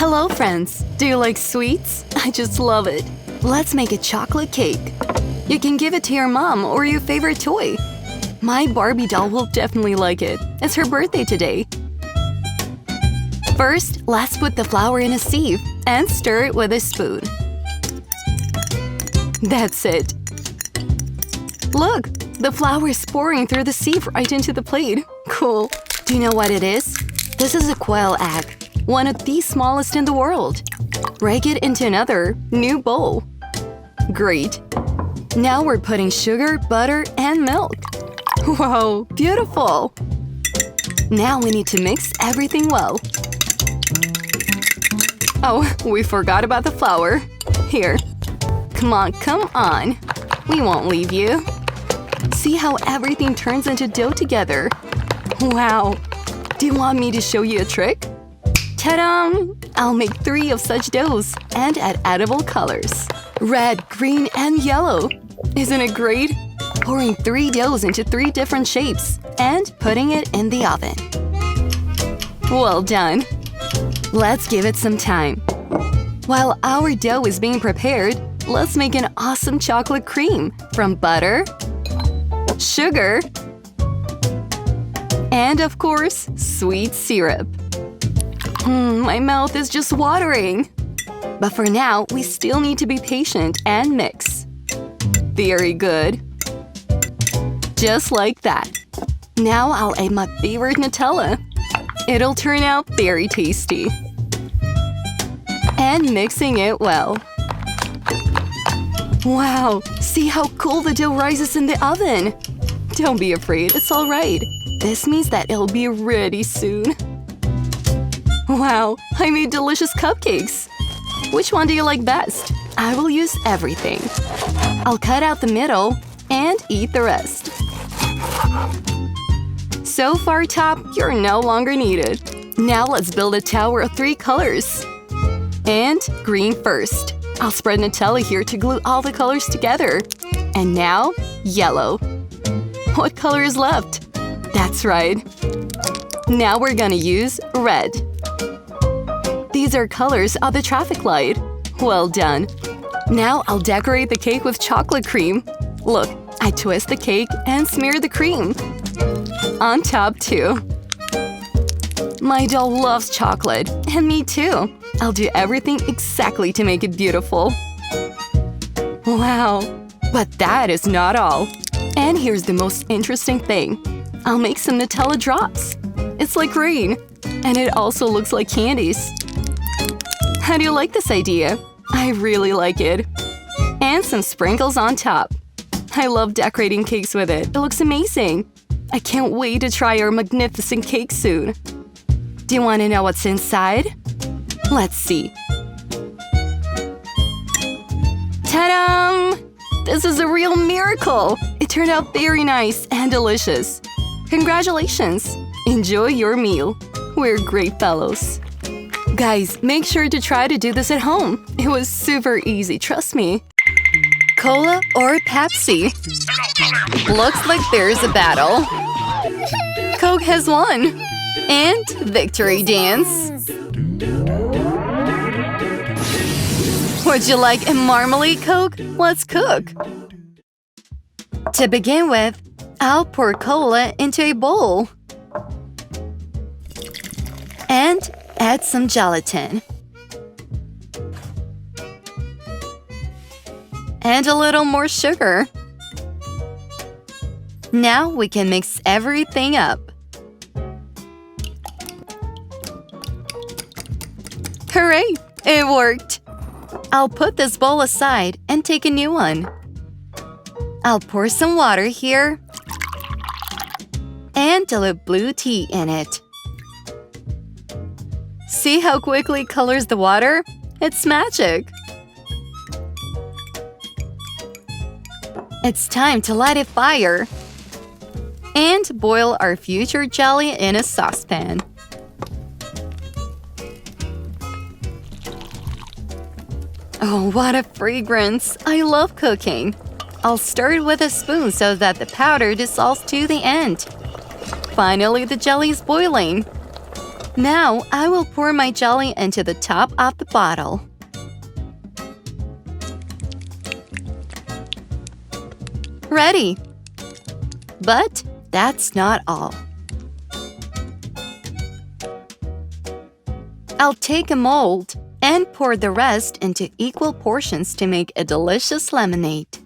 Hello, friends! Do you like sweets? I just love it! Let's make a chocolate cake. You can give it to your mom or your favorite toy. My Barbie doll will definitely like it. It's her birthday today. First, let's put the flour in a sieve and stir it with a spoon. That's it. Look! The flour is pouring through the sieve right into the plate. Cool. Do you know what it is? This is a quail egg, one of the smallest in the world. Break it into another, new bowl. Great. Now we're putting sugar, butter, and milk. Wow, beautiful! Now we need to mix everything well. Oh, we forgot about the flour. Here. Come on. We won't leave you. See how everything turns into dough together? Wow! Do you want me to show you a trick? Ta-da! I'll make 3 of such doughs and add edible colors. Red, green, and yellow. Isn't it great? Pouring 3 doughs into 3 different shapes and putting it in the oven. Well done! Let's give it some time. While our dough is being prepared, let's make an awesome chocolate cream from butter, sugar, and of course, sweet syrup. My mouth is just watering. But for now, we still need to be patient and mix. Very good. Just like that. Now I'll add my favorite Nutella. It'll turn out very tasty. And mixing it well. Wow! See how cool the dough rises in the oven! Don't be afraid, it's alright. This means that it'll be ready soon. Wow! I made delicious cupcakes! Which one do you like best? I will use everything. I'll cut out the middle and eat the rest. So far, top, you're no longer needed. Now let's build a tower of 3 colors. And green first. I'll spread Nutella here to glue all the colors together. And now, yellow. What color is left? That's right. Now we're gonna use red. These are colors of the traffic light. Well done. Now I'll decorate the cake with chocolate cream. Look, I twist the cake and smear the cream. On top too. My doll loves chocolate, and me too. I'll do everything exactly to make it beautiful. Wow! But that is not all. And here's the most interesting thing. I'll make some Nutella drops. It's like rain. And it also looks like candies. How do you like this idea? I really like it. And some sprinkles on top. I love decorating cakes with it. It looks amazing. I can't wait to try our magnificent cake soon. Do you want to know what's inside? Let's see. Ta-da! This is a real miracle! It turned out very nice and delicious. Congratulations! Enjoy your meal. We're great fellows. Guys, make sure to try to do this at home. It was super easy, trust me. Cola or Pepsi? Looks like there's a battle. Coke has won. And victory dance. Would you like a marmalade Coke? Let's cook. To begin with, I'll pour cola into a bowl. And add some gelatin. And a little more sugar. Now we can mix everything up. Hooray! It worked! I'll put this bowl aside and take a new one. I'll pour some water here and dilute blue tea in it. See how quickly it colors the water? It's magic! It's time to light a fire and boil our future jelly in a saucepan. Oh, what a fragrance! I love cooking! I'll stir it with a spoon so that the powder dissolves to the end. Finally, the jelly is boiling. Now, I will pour my jelly into the top of the bottle. Ready! But that's not all. I'll take a mold and pour the rest into equal portions to make a delicious lemonade.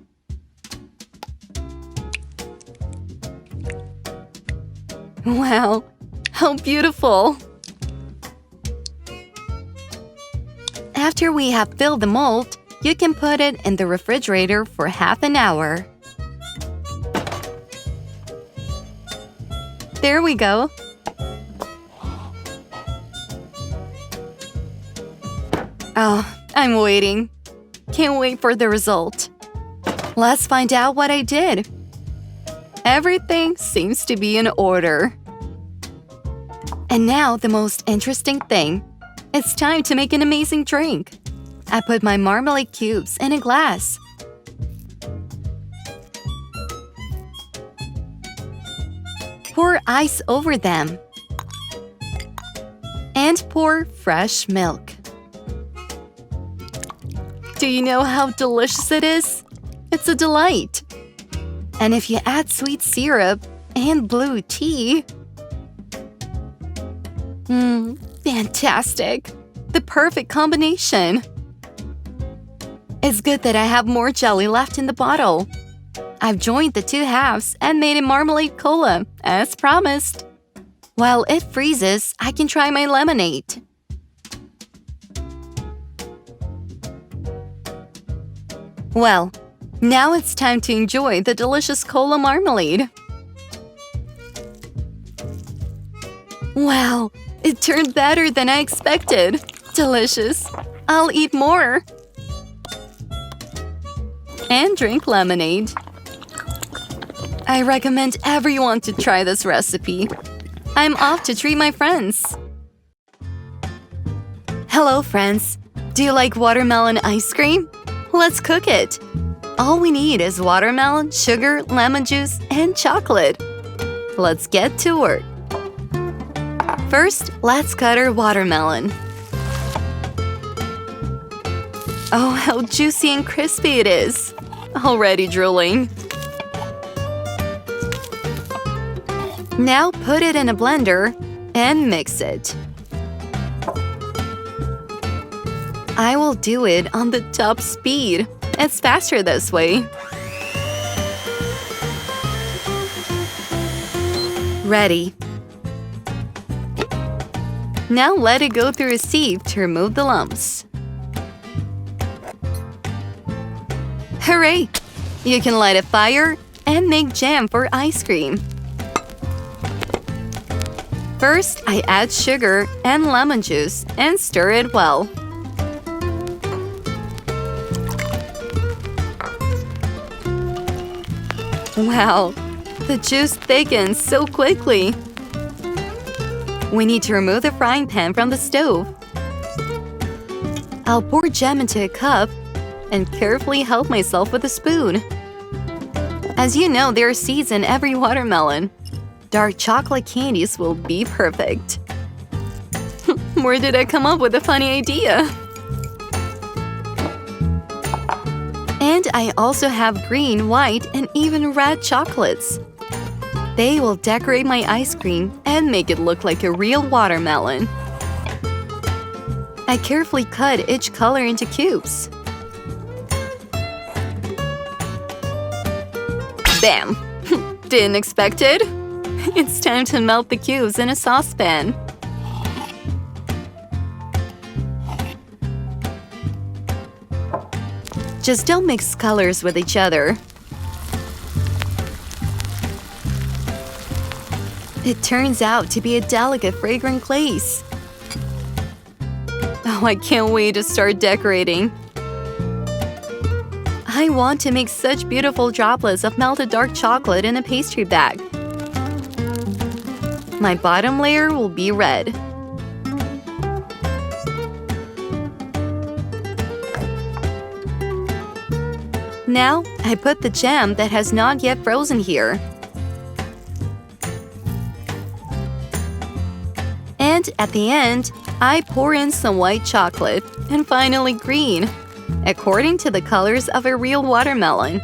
Wow, how beautiful! After we have filled the mold, you can put it in the refrigerator for half an hour. There we go. Oh, I'm waiting. Can't wait for the result. Let's find out what I did. Everything seems to be in order. And now the most interesting thing. It's time to make an amazing drink. I put my marmalade cubes in a glass. Pour ice over them. And pour fresh milk. Do you know how delicious it is? It's a delight. And if you add sweet syrup and blue tea… fantastic! The perfect combination! It's good that I have more jelly left in the bottle. I've joined the two halves and made a marmalade cola, as promised. While it freezes, I can try my lemonade. Well, now it's time to enjoy the delicious cola marmalade. Wow, it turned better than I expected. Delicious. I'll eat more. And drink lemonade. I recommend everyone to try this recipe. I'm off to treat my friends. Hello, friends. Do you like watermelon ice cream? Let's cook it. All we need is watermelon, sugar, lemon juice, and chocolate. Let's get to work. First, let's cut our watermelon. Oh, how juicy and crispy it is. Already drooling. Now put it in a blender and mix it. I will do it on the top speed. It's faster this way. Ready. Now let it go through a sieve to remove the lumps. Hooray! You can light a fire and make jam for ice cream. First, I add sugar and lemon juice and stir it well. Wow, the juice thickens so quickly. We need to remove the frying pan from the stove. I'll pour jam into a cup and carefully help myself with a spoon. As you know, there are seeds in every watermelon. Dark chocolate candies will be perfect. Where did I come up with a funny idea? And I also have green, white, and even red chocolates. They will decorate my ice cream and make it look like a real watermelon. I carefully cut each color into cubes. Bam! Didn't expect it? It's time to melt the cubes in a saucepan. Just don't mix colors with each other. It turns out to be a delicate, fragrant glaze. Oh, I can't wait to start decorating. I want to make such beautiful droplets of melted dark chocolate in a pastry bag. My bottom layer will be red. Now, I put the jam that has not yet frozen here. And And at the end, I pour in some white chocolate and finally green, according to the colors of a real watermelon.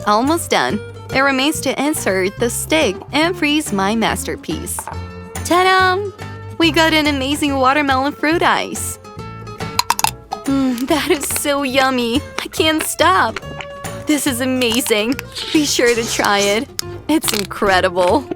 Almost done. It remains to insert the stick and freeze my masterpiece. Ta-da! We got an amazing watermelon fruit ice. That is so yummy. I can't stop. This is amazing. Be sure to try it. It's incredible.